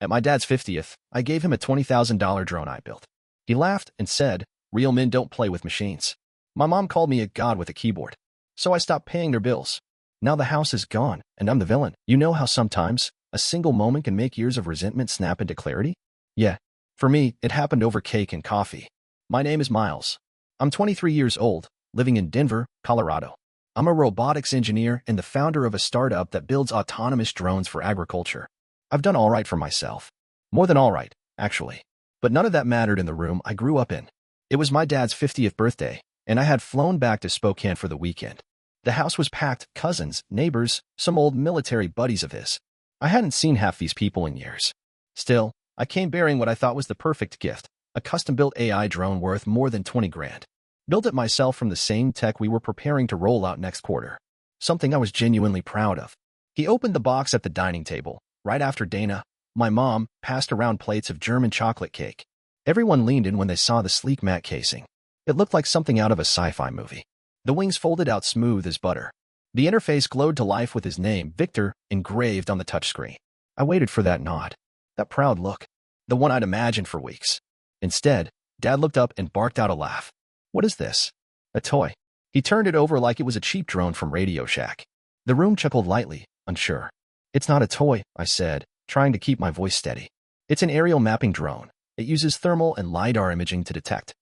At my dad's 50th, I gave him a $20,000 drone I built. He laughed and said, "Real men don't play with machines." My mom called me a god with a keyboard. So I stopped paying their bills. Now the house is gone, and I'm the villain. You know how sometimes a single moment can make years of resentment snap into clarity? Yeah. For me, it happened over cake and coffee. My name is Miles. I'm 23 years old, living in Denver, Colorado. I'm a robotics engineer and the founder of a startup that builds autonomous drones for agriculture. I've done all right for myself. More than all right, actually. But none of that mattered in the room I grew up in. It was my dad's 50th birthday, and I had flown back to Spokane for the weekend. The house was packed, cousins, neighbors, some old military buddies of his. I hadn't seen half these people in years. Still, I came bearing what I thought was the perfect gift, a custom-built AI drone worth more than 20 grand. Built it myself from the same tech we were preparing to roll out next quarter. Something I was genuinely proud of. He opened the box at the dining table, right after Dana, my mom, passed around plates of German chocolate cake. Everyone leaned in when they saw the sleek matte casing. It looked like something out of a sci-fi movie. The wings folded out smooth as butter. The interface glowed to life with his name, Victor, engraved on the touchscreen. I waited for that nod. That proud look. The one I'd imagined for weeks. Instead, Dad looked up and barked out a laugh. "What is this?" "A toy." He turned it over like it was a cheap drone from Radio Shack. The room chuckled lightly, unsure. "It's not a toy," I said, trying to keep my voice steady. "It's an aerial mapping drone. It uses thermal and LiDAR imaging to detect."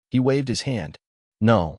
He waved his hand. No,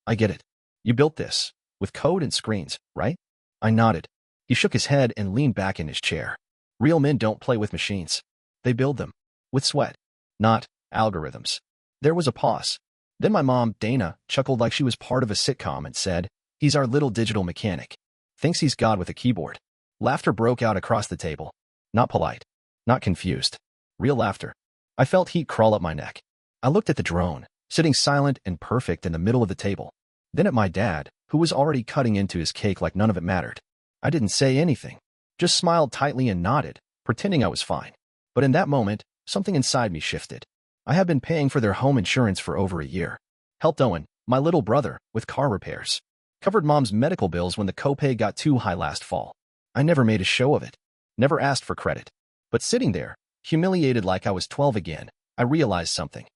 I get it. You built this, with code and screens, right?" I nodded. He shook his head and leaned back in his chair. "Real men don't play with machines. They build them. With sweat. Not algorithms." There was a pause. Then my mom, Dana, chuckled like she was part of a sitcom and said, "He's our little digital mechanic. Thinks he's God with a keyboard." Laughter broke out across the table. Not polite. Not confused. Real laughter. I felt heat crawl up my neck. I looked at the drone, sitting silent and perfect in the middle of the table. Then at my dad, who was already cutting into his cake like none of it mattered. I didn't say anything. Just smiled tightly and nodded, pretending I was fine. But in that moment, something inside me shifted. I had been paying for their home insurance for over a year. Helped Owen, my little brother, with car repairs. Covered Mom's medical bills when the copay got too high last fall. I never made a show of it. Never asked for credit. But sitting there, humiliated like I was 12 again, I realized something.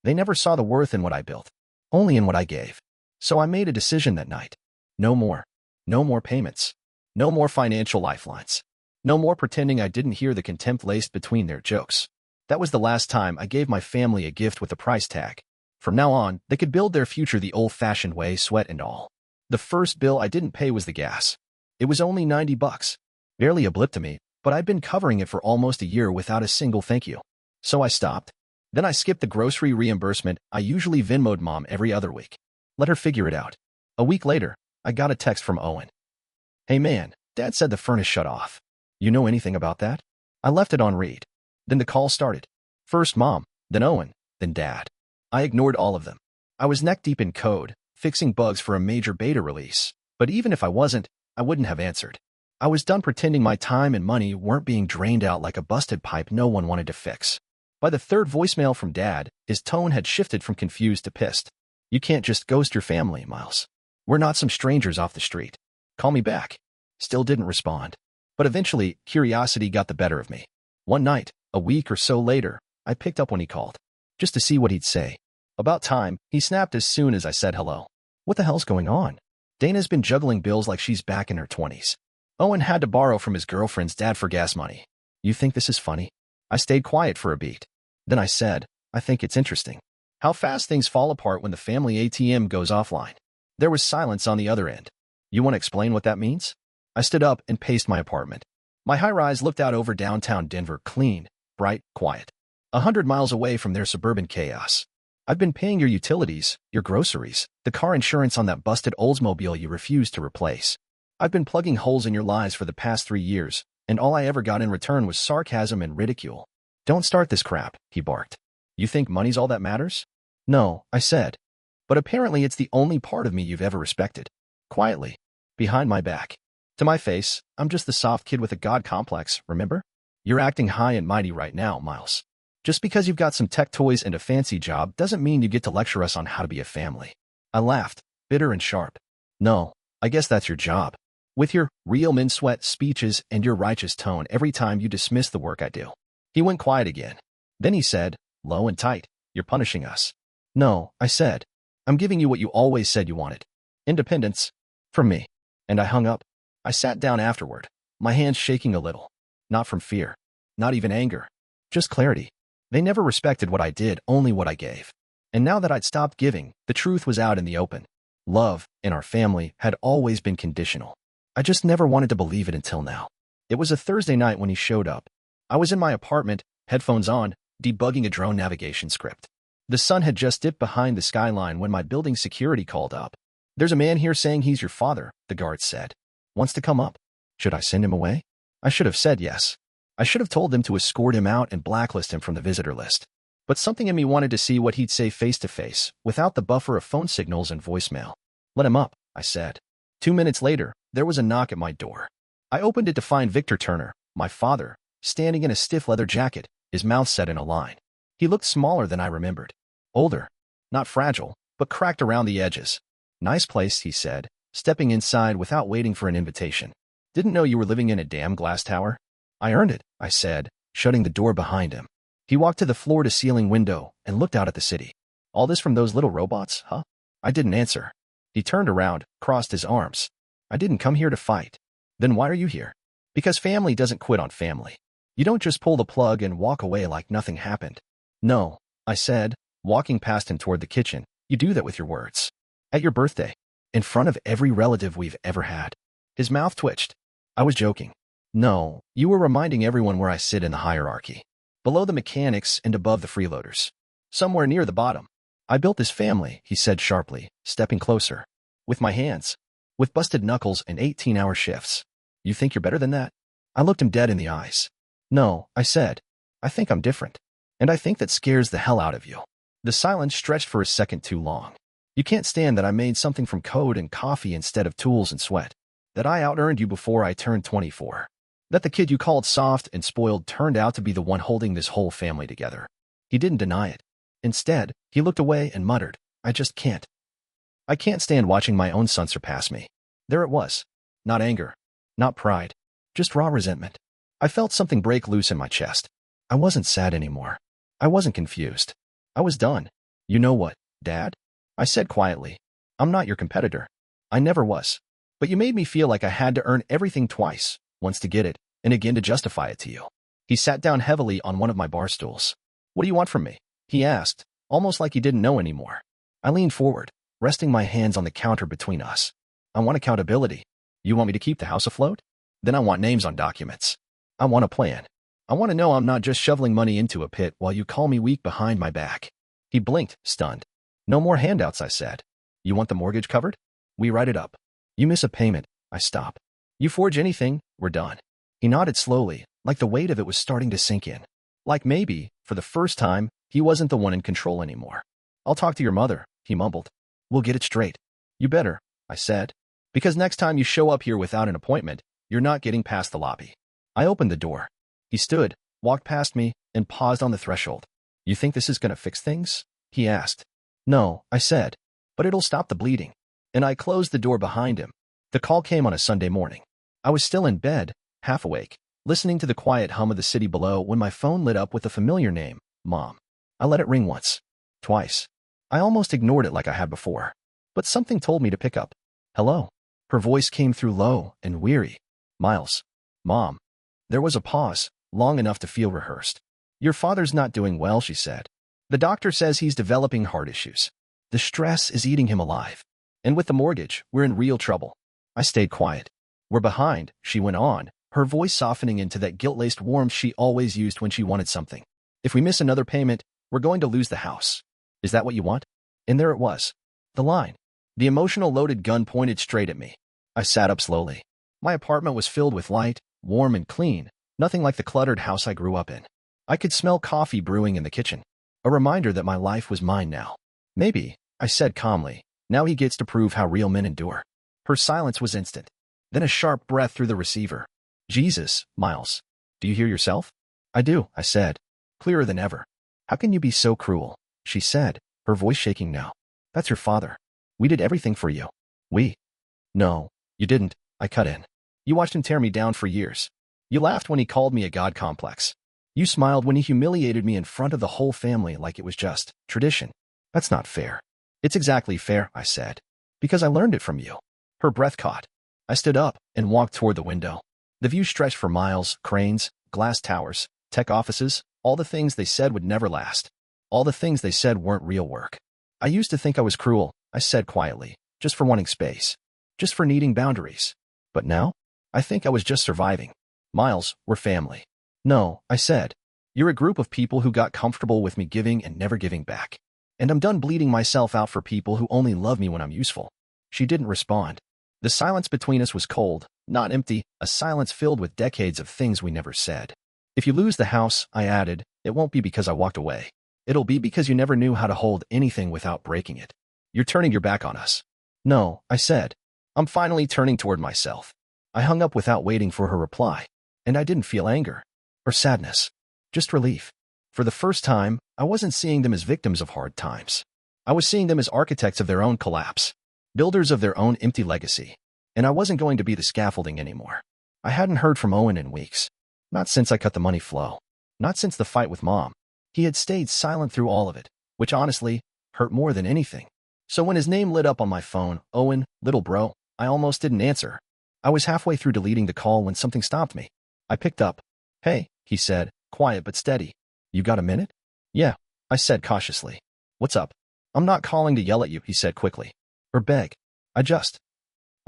They never saw the worth in what I built. Only in what I gave. So I made a decision that night. No more. No more payments. No more financial lifelines. No more pretending I didn't hear the contempt laced between their jokes. That was the last time I gave my family a gift with a price tag. From now on, they could build their future the old-fashioned way, sweat and all. The first bill I didn't pay was the gas. It was only $90. Barely a blip to me, but I'd been covering it for almost a year without a single thank you. So I stopped. Then I skipped the grocery reimbursement I usually Venmo'd Mom every other week. Let her figure it out. A week later, I got a text from Owen. "Hey man, Dad said the furnace shut off. You know anything about that?" I left it on read. Then the call started. First Mom, then Owen, then Dad. I ignored all of them. I was neck-deep in code, fixing bugs for a major beta release. But even if I wasn't, I wouldn't have answered. I was done pretending my time and money weren't being drained out like a busted pipe no one wanted to fix. By the third voicemail from Dad, his tone had shifted from confused to pissed. "You can't just ghost your family, Miles. We're not some strangers off the street. Call me back." Still didn't respond. But eventually, curiosity got the better of me. One night, a week or so later, I picked up when he called. Just to see what he'd say. About time, he snapped as soon as I said hello. "What the hell's going on?" Dana's been juggling bills like she's back in her 20s. Owen had to borrow from his girlfriend's dad for gas money. "You think this is funny?" I stayed quiet for a beat. Then I said, "I think it's interesting. How fast things fall apart when the family ATM goes offline." There was silence on the other end. "You want to explain what that means?" I stood up and paced my apartment. My high-rise looked out over downtown Denver, clean, bright, quiet. 100 miles away from their suburban chaos. "I've been paying your utilities, your groceries, the car insurance on that busted Oldsmobile you refused to replace. I've been plugging holes in your lives for the past 3 years, and all I ever got in return was sarcasm and ridicule." "Don't start this crap," he barked. "You think money's all that matters?" "No," I said. "But apparently it's the only part of me you've ever respected." Quietly. Behind my back. To my face, I'm just the soft kid with a god complex, remember? "You're acting high and mighty right now, Miles. Just because you've got some tech toys and a fancy job doesn't mean you get to lecture us on how to be a family." I laughed, bitter and sharp. "No, I guess that's your job. With your real men sweat speeches and your righteous tone every time you dismiss the work I do. He went quiet again. Then he said, low and tight, you're punishing us. No, I said. I'm giving you what you always said you wanted. Independence. From me. And I hung up. I sat down afterward, my hands shaking a little. Not from fear. Not even anger. Just clarity. They never respected what I did, only what I gave. And now that I'd stopped giving, the truth was out in the open. Love, in our family, had always been conditional. I just never wanted to believe it until now. It was a Thursday night when he showed up. I was in my apartment, headphones on, debugging a drone navigation script. The sun had just dipped behind the skyline when my building security called up. There's a man here saying he's your father, the guard said. Wants to come up. Should I send him away? I should have said yes. I should have told them to escort him out and blacklist him from the visitor list. But something in me wanted to see what he'd say face to face, without the buffer of phone signals and voicemail. Let him up, I said. 2 minutes later, there was a knock at my door. I opened it to find Victor Turner, my father, standing in a stiff leather jacket, his mouth set in a line. He looked smaller than I remembered. Older. Not fragile, but cracked around the edges. Nice place, he said, stepping inside without waiting for an invitation. Didn't know you were living in a damn glass tower? I earned it, I said, shutting the door behind him. He walked to the floor-to-ceiling window and looked out at the city. All this from those little robots, huh? I didn't answer. He turned around, crossed his arms. I didn't come here to fight. Then why are you here? Because family doesn't quit on family. You don't just pull the plug and walk away like nothing happened. No, I said, walking past him toward the kitchen. You do that with your words. At your birthday. In front of every relative we've ever had. His mouth twitched. I was joking. No, you were reminding everyone where I sit in the hierarchy. Below the mechanics and above the freeloaders. Somewhere near the bottom. I built this family, he said sharply, stepping closer. With my hands. With busted knuckles and 18-hour shifts. You think you're better than that? I looked him dead in the eyes. No, I said. I think I'm different. And I think that scares the hell out of you. The silence stretched for a second too long. You can't stand that I made something from code and coffee instead of tools and sweat. That I out-earned you before I turned 24. That the kid you called soft and spoiled turned out to be the one holding this whole family together. He didn't deny it. Instead, he looked away and muttered, I just can't. I can't stand watching my own son surpass me. There it was. Not anger. Not pride. Just raw resentment. I felt something break loose in my chest. I wasn't sad anymore. I wasn't confused. I was done. You know what, Dad? I said quietly. I'm not your competitor. I never was. But you made me feel like I had to earn everything twice, once to get it, and again to justify it to you. He sat down heavily on one of my bar stools. What do you want from me? He asked, almost like he didn't know anymore. I leaned forward, resting my hands on the counter between us. I want accountability. You want me to keep the house afloat? Then I want names on documents. I want a plan. I want to know I'm not just shoveling money into a pit while you call me weak behind my back. He blinked, stunned. No more handouts, I said. You want the mortgage covered? We write it up. You miss a payment, I stop. You forge anything, we're done. He nodded slowly, like the weight of it was starting to sink in. Like maybe, for the first time, he wasn't the one in control anymore. I'll talk to your mother, he mumbled. We'll get it straight. You better, I said. Because next time you show up here without an appointment, you're not getting past the lobby. I opened the door. He stood, walked past me, and paused on the threshold. You think this is going to fix things? He asked. No, I said. But it'll stop the bleeding. And I closed the door behind him. The call came on a Sunday morning. I was still in bed, half awake, listening to the quiet hum of the city below when my phone lit up with a familiar name, Mom. I let it ring once. Twice. I almost ignored it like I had before. But something told me to pick up. Hello. Her voice came through low and weary. Miles. Mom. There was a pause, long enough to feel rehearsed. Your father's not doing well, she said. The doctor says he's developing heart issues. The stress is eating him alive. And with the mortgage, we're in real trouble. I stayed quiet. We're behind, she went on, her voice softening into that guilt-laced warmth she always used when she wanted something. If we miss another payment, we're going to lose the house. Is that what you want? And there it was. The line. The emotional loaded gun pointed straight at me. I sat up slowly. My apartment was filled with light, warm and clean, nothing like the cluttered house I grew up in. I could smell coffee brewing in the kitchen. A reminder that my life was mine now. Maybe, I said calmly, now he gets to prove how real men endure. Her silence was instant. Then a sharp breath through the receiver. Jesus, Miles. Do you hear yourself? I do, I said. Clearer than ever. How can you be so cruel? She said, her voice shaking now. That's your father. We did everything for you. We. No, you didn't, I cut in. You watched him tear me down for years. You laughed when he called me a god complex. You smiled when he humiliated me in front of the whole family like it was just tradition. That's not fair. It's exactly fair, I said. Because I learned it from you. Her breath caught. I stood up and walked toward the window. The view stretched for miles, cranes, glass towers, tech offices, all the things they said would never last. All the things they said weren't real work. I used to think I was cruel, I said quietly, just for wanting space. Just for needing boundaries. But now? I think I was just surviving. Miles, we're family. No, I said. You're a group of people who got comfortable with me giving and never giving back. And I'm done bleeding myself out for people who only love me when I'm useful. She didn't respond. The silence between us was cold, not empty, a silence filled with decades of things we never said. If you lose the house, I added, it won't be because I walked away. It'll be because you never knew how to hold anything without breaking it. You're turning your back on us. No, I said. I'm finally turning toward myself. I hung up without waiting for her reply. And I didn't feel anger. Or sadness. Just relief. For the first time, I wasn't seeing them as victims of hard times. I was seeing them as architects of their own collapse. Builders of their own empty legacy. And I wasn't going to be the scaffolding anymore. I hadn't heard from Owen in weeks. Not since I cut the money flow. Not since the fight with Mom. He had stayed silent through all of it, which honestly, hurt more than anything. So when his name lit up on my phone, Owen, little bro, I almost didn't answer. I was halfway through deleting the call when something stopped me. I picked up. Hey, he said, quiet but steady. You got a minute? Yeah, I said cautiously. What's up? I'm not calling to yell at you, he said quickly. Or beg. I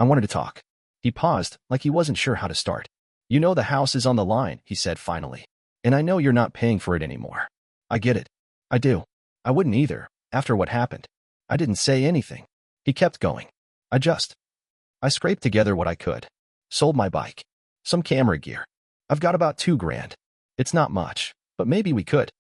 wanted to talk. He paused, like he wasn't sure how to start. You know the house is on the line, he said finally. And I know you're not paying for it anymore. I get it. I do. I wouldn't either, after what happened. I didn't say anything. He kept going. I scraped together what I could. Sold my bike. Some camera gear. I've got about $2,000. It's not much, but maybe we could.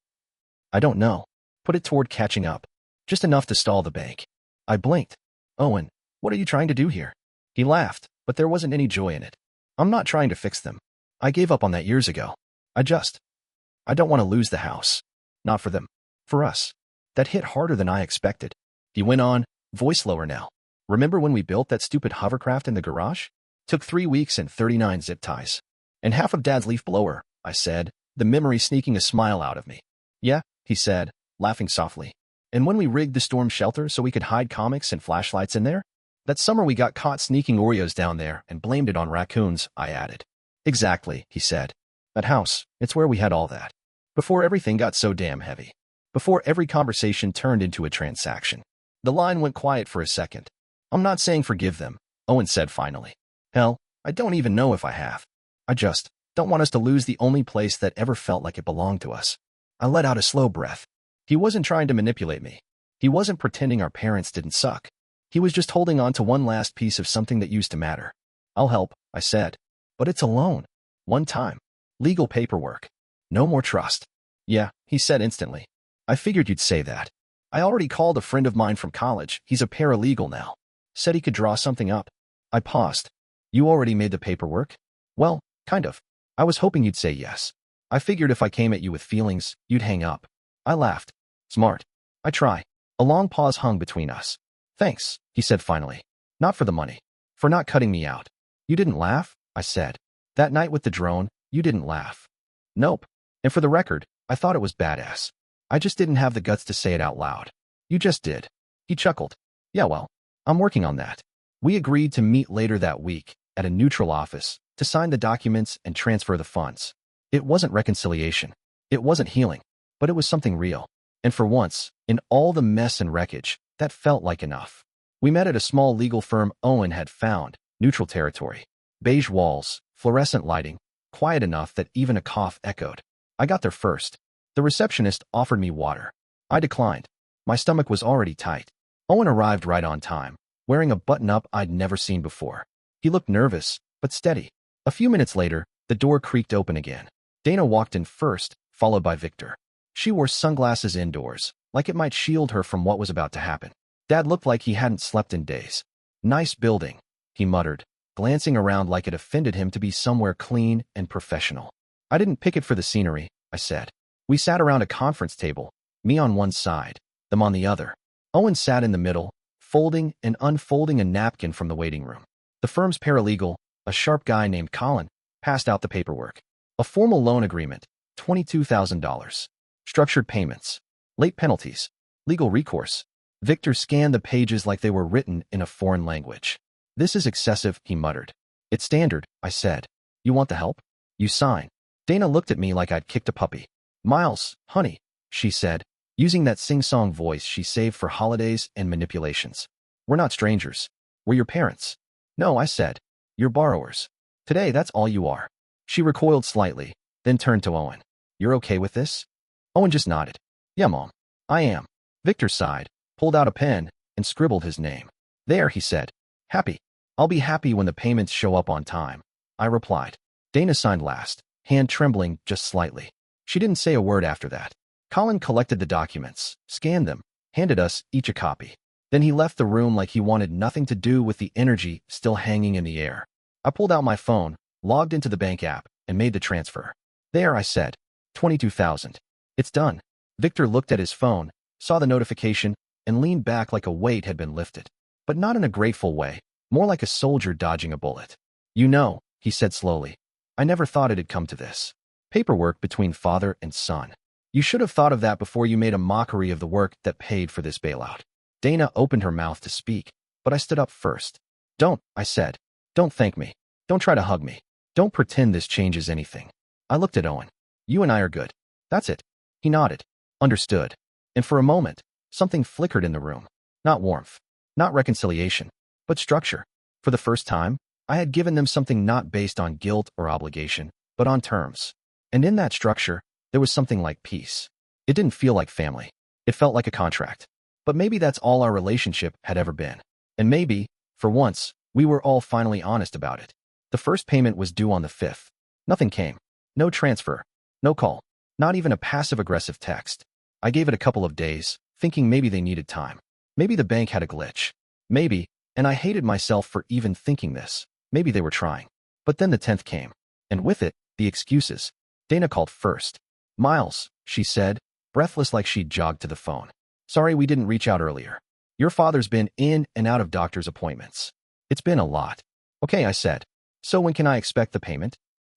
I don't know. Put it toward catching up. Just enough to stall the bank. I blinked. Owen, what are you trying to do here? He laughed, but there wasn't any joy in it. I'm not trying to fix them. I gave up on that years ago. I don't want to lose the house. Not for them. For us. That hit harder than I expected. He went on, voice lower now. Remember when we built that stupid hovercraft in the garage? Took 3 weeks and 39 zip ties. And half of Dad's leaf blower, I said, the memory sneaking a smile out of me. Yeah, he said, laughing softly. And when we rigged the storm shelter so we could hide comics and flashlights in there? That summer we got caught sneaking Oreos down there and blamed it on raccoons, I added. Exactly, he said. That house, it's where we had all that. Before everything got so damn heavy. Before every conversation turned into a transaction. The line went quiet for a second. I'm not saying forgive them, Owen said finally. Hell, I don't even know if I have. I just don't want us to lose the only place that ever felt like it belonged to us. I let out a slow breath. He wasn't trying to manipulate me. He wasn't pretending our parents didn't suck. He was just holding on to one last piece of something that used to matter. I'll help, I said. But it's a loan. One time. Legal paperwork. No more trust. Yeah, he said instantly. I figured you'd say that. I already called a friend of mine from college. He's a paralegal now. Said he could draw something up. I paused. You already made the paperwork? Well, kind of. I was hoping you'd say yes. I figured if I came at you with feelings, you'd hang up. I laughed. Smart. I try. A long pause hung between us. Thanks, he said finally. Not for the money. For not cutting me out. You didn't laugh? I said. That night with the drone, you didn't laugh. Nope. And for the record, I thought it was badass. I just didn't have the guts to say it out loud. You just did. He chuckled. Yeah, well, I'm working on that. We agreed to meet later that week at a neutral office to sign the documents and transfer the funds. It wasn't reconciliation. It wasn't healing. But it was something real. And for once, in all the mess and wreckage, that felt like enough. We met at a small legal firm Owen had found, neutral territory. Beige walls, fluorescent lighting, quiet enough that even a cough echoed. I got there first. The receptionist offered me water. I declined. My stomach was already tight. Owen arrived right on time, wearing a button-up I'd never seen before. He looked nervous, but steady. A few minutes later, the door creaked open again. Dana walked in first, followed by Victor. She wore sunglasses indoors, like it might shield her from what was about to happen. Dad looked like he hadn't slept in days. Nice building, he muttered, glancing around like it offended him to be somewhere clean and professional. I didn't pick it for the scenery, I said. We sat around a conference table, me on one side, them on the other. Owen sat in the middle, folding and unfolding a napkin from the waiting room. The firm's paralegal, a sharp guy named Colin, passed out the paperwork. A formal loan agreement, $22,000. Structured payments, late penalties, legal recourse. Victor scanned the pages like they were written in a foreign language. This is excessive, he muttered. It's standard, I said. You want the help? You sign. Dana looked at me like I'd kicked a puppy. Miles, honey, she said, using that sing-song voice she saved for holidays and manipulations. We're not strangers. We're your parents. No, I said. You're borrowers. Today, that's all you are. She recoiled slightly, then turned to Owen. You're okay with this? Owen just nodded. Yeah, Mom. I am. Victor sighed, pulled out a pen, and scribbled his name. There, he said. Happy. I'll be happy when the payments show up on time, I replied. Dana signed last, hand trembling just slightly. She didn't say a word after that. Colin collected the documents, scanned them, handed us each a copy. Then he left the room like he wanted nothing to do with the energy still hanging in the air. I pulled out my phone, logged into the bank app, and made the transfer. There, I said. 22,000. It's done. Victor looked at his phone, saw the notification, and leaned back like a weight had been lifted. But not in a grateful way, more like a soldier dodging a bullet. You know, he said slowly, I never thought it had come to this. Paperwork between father and son. You should have thought of that before you made a mockery of the work that paid for this bailout. Dana opened her mouth to speak, but I stood up first. Don't, I said. Don't thank me. Don't try to hug me. Don't pretend this changes anything. I looked at Owen. You and I are good. That's it. He nodded. Understood. And for a moment, something flickered in the room. Not warmth. Not reconciliation. But structure. For the first time, I had given them something not based on guilt or obligation, but on terms. And in that structure, there was something like peace. It didn't feel like family. It felt like a contract. But maybe that's all our relationship had ever been. And maybe, for once, we were all finally honest about it. The first payment was due on the 5th. Nothing came. No transfer. No call. Not even a passive-aggressive text. I gave it a couple of days, thinking maybe they needed time. Maybe the bank had a glitch. Maybe, and I hated myself for even thinking this, maybe they were trying. But then the 10th came. And with it, the excuses. Dana called first. Miles, she said, breathless like she'd jogged to the phone. Sorry we didn't reach out earlier. Your father's been in and out of doctor's appointments. It's been a lot. Okay, I said. So when can I expect the payment?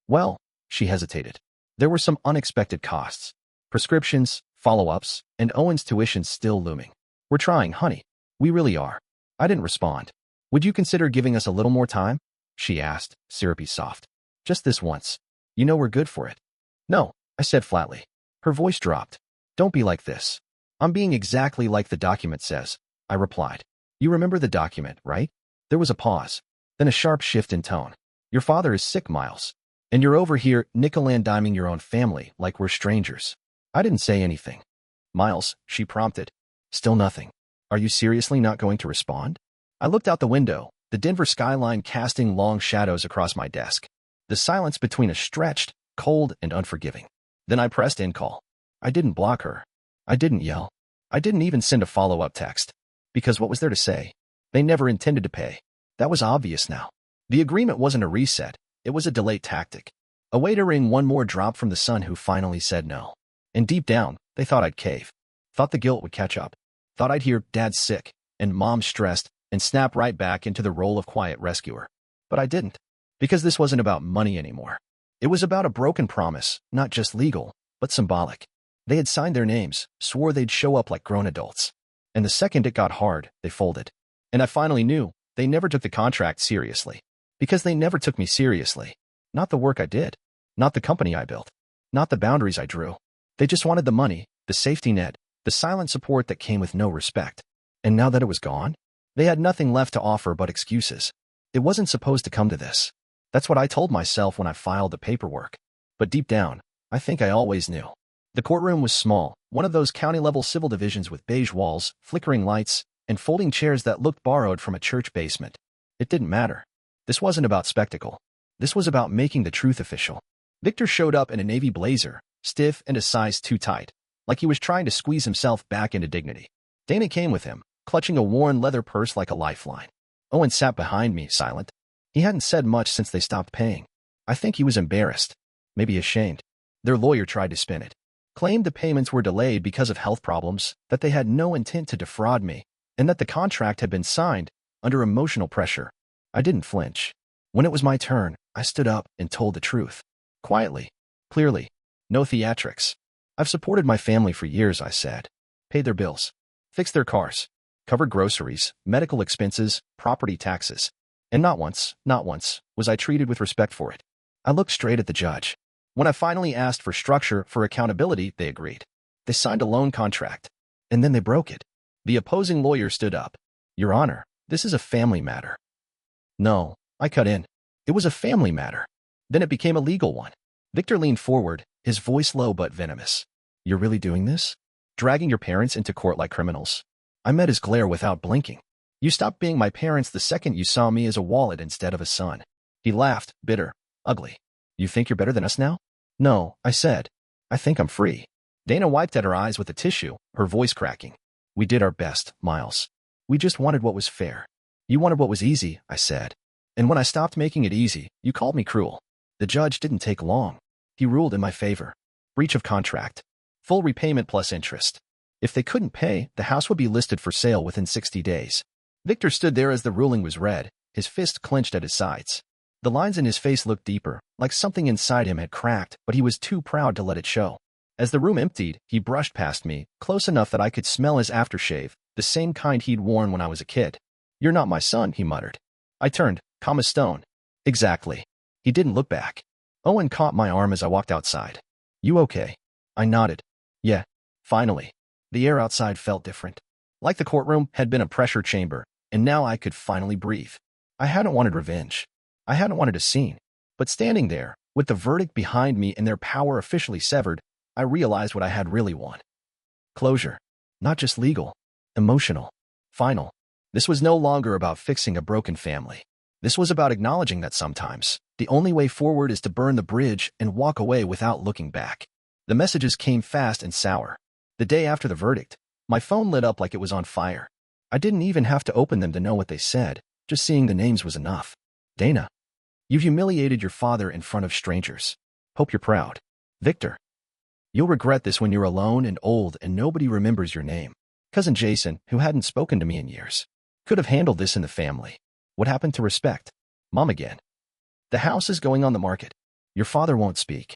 Well, she hesitated. There were some unexpected costs. Prescriptions, follow-ups, and Owen's tuition still looming. We're trying, honey. We really are. I didn't respond. Would you consider giving us a little more time? She asked, syrupy soft. Just this once. You know we're good for it. No, I said flatly. Her voice dropped. Don't be like this. I'm being exactly like the document says, I replied. You remember the document, right? There was a pause, then a sharp shift in tone. Your father is sick, Miles. And you're over here nickel-and-diming your own family like we're strangers. I didn't say anything. Miles, she prompted. Still nothing. Are you seriously not going to respond? I looked out the window, the Denver skyline casting long shadows across my desk. The silence between us stretched, cold and unforgiving. Then I pressed end call. I didn't block her. I didn't yell. I didn't even send a follow-up text. Because what was there to say? They never intended to pay. That was obvious now. The agreement wasn't a reset. It was a delayed tactic. A way to wring one more drop from the son who finally said no. And deep down, they thought I'd cave. Thought the guilt would catch up. Thought I'd hear Dad's sick and Mom's stressed and snap right back into the role of quiet rescuer. But I didn't. Because this wasn't about money anymore. It was about a broken promise, not just legal, but symbolic. They had signed their names, swore they'd show up like grown adults. And the second it got hard, they folded. And I finally knew they never took the contract seriously. Because they never took me seriously. Not the work I did. Not the company I built. Not the boundaries I drew. They just wanted the money, the safety net, the silent support that came with no respect. And now that it was gone, they had nothing left to offer but excuses. It wasn't supposed to come to this. That's what I told myself when I filed the paperwork. But deep down, I think I always knew. The courtroom was small, one of those county-level civil divisions with beige walls, flickering lights, and folding chairs that looked borrowed from a church basement. It didn't matter. This wasn't about spectacle. This was about making the truth official. Victor showed up in a navy blazer, stiff and a size too tight, like he was trying to squeeze himself back into dignity. Dana came with him, clutching a worn leather purse like a lifeline. Owen sat behind me, silent. He hadn't said much since they stopped paying. I think he was embarrassed, maybe ashamed. Their lawyer tried to spin it. Claimed the payments were delayed because of health problems, that they had no intent to defraud me, and that the contract had been signed under emotional pressure. I didn't flinch. When it was my turn, I stood up and told the truth. Quietly. Clearly. No theatrics. I've supported my family for years, I said. Paid their bills. Fixed their cars. Covered groceries, medical expenses, property taxes. And not once, was I treated with respect for it. I looked straight at the judge. When I finally asked for structure, for accountability, they agreed. They signed a loan contract. And then they broke it. The opposing lawyer stood up. Your Honor, this is a family matter. No, I cut in. It was a family matter. Then it became a legal one. Victor leaned forward, his voice low but venomous. You're really doing this? Dragging your parents into court like criminals? I met his glare without blinking. You stopped being my parents the second you saw me as a wallet instead of a son. He laughed, bitter, ugly. You think you're better than us now? No, I said. I think I'm free. Dana wiped at her eyes with a tissue, her voice cracking. We did our best, Miles. We just wanted what was fair. You wanted what was easy, I said. And when I stopped making it easy, you called me cruel. The judge didn't take long. He ruled in my favor. Breach of contract. Full repayment plus interest. If they couldn't pay, the house would be listed for sale within 60 days. Victor stood there as the ruling was read, his fist clenched at his sides. The lines in his face looked deeper, like something inside him had cracked, but he was too proud to let it show. As the room emptied, he brushed past me, close enough that I could smell his aftershave, the same kind he'd worn when I was a kid. You're not my son, he muttered. I turned, calm as stone. Exactly. He didn't look back. Owen caught my arm as I walked outside. You okay? I nodded. Yeah. Finally. The air outside felt different. Like the courtroom had been a pressure chamber, and now I could finally breathe. I hadn't wanted revenge. I hadn't wanted a scene. But standing there, with the verdict behind me and their power officially severed, I realized what I had really wanted. Closure. Not just legal. Emotional. Final. This was no longer about fixing a broken family. This was about acknowledging that sometimes, the only way forward is to burn the bridge and walk away without looking back. The messages came fast and sour. The day after the verdict, my phone lit up like it was on fire. I didn't even have to open them to know what they said. Just seeing the names was enough. Dana. You've humiliated your father in front of strangers. Hope you're proud. Victor. You'll regret this when you're alone and old and nobody remembers your name. Cousin Jason, who hadn't spoken to me in years, could have handled this in the family. What happened to respect? Mom again. The house is going on the market. Your father won't speak.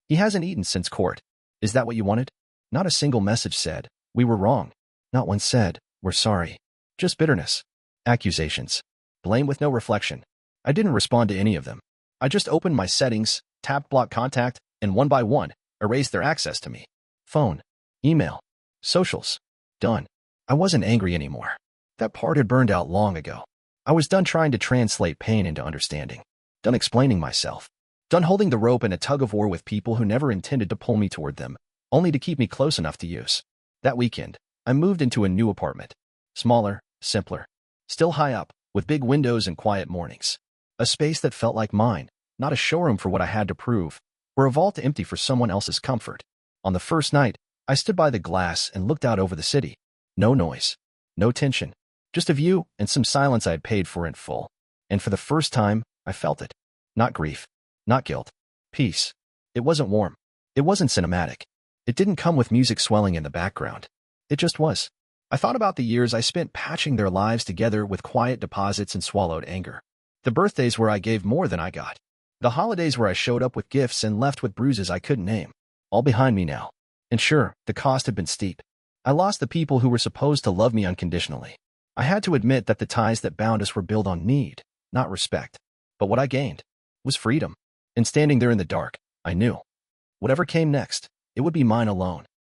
He hasn't eaten since court. Is that what you wanted? Not a single message said, we were wrong. Not one said, we're sorry. Just bitterness. Accusations. Blame with no reflection. I didn't respond to any of them. I just opened my settings, tapped block contact, and one by one, erased their access to me. Phone. Email. Socials. Done. I wasn't angry anymore. That part had burned out long ago. I was done trying to translate pain into understanding. Done explaining myself. Done holding the rope in a tug-of-war with people who never intended to pull me toward them, only to keep me close enough to use. That weekend, I moved into a new apartment. Smaller, simpler. Still high up, with big windows and quiet mornings. A space that felt like mine, not a showroom for what I had to prove, or a vault empty for someone else's comfort. On the first night, I stood by the glass and looked out over the city. No noise. No tension. Just a view and some silence I had paid for in full. And for the first time, I felt it. Not grief. Not guilt. Peace. It wasn't warm. It wasn't cinematic. It didn't come with music swelling in the background. It just was. I thought about the years I spent patching their lives together with quiet deposits and swallowed anger. The birthdays where I gave more than I got. The holidays where I showed up with gifts and left with bruises I couldn't name. All behind me now. And sure, the cost had been steep. I lost the people who were supposed to love me unconditionally. I had to admit that the ties that bound us were built on need, not respect. But what I gained was freedom. And standing there in the dark, I knew. Whatever came next, it would be mine alone.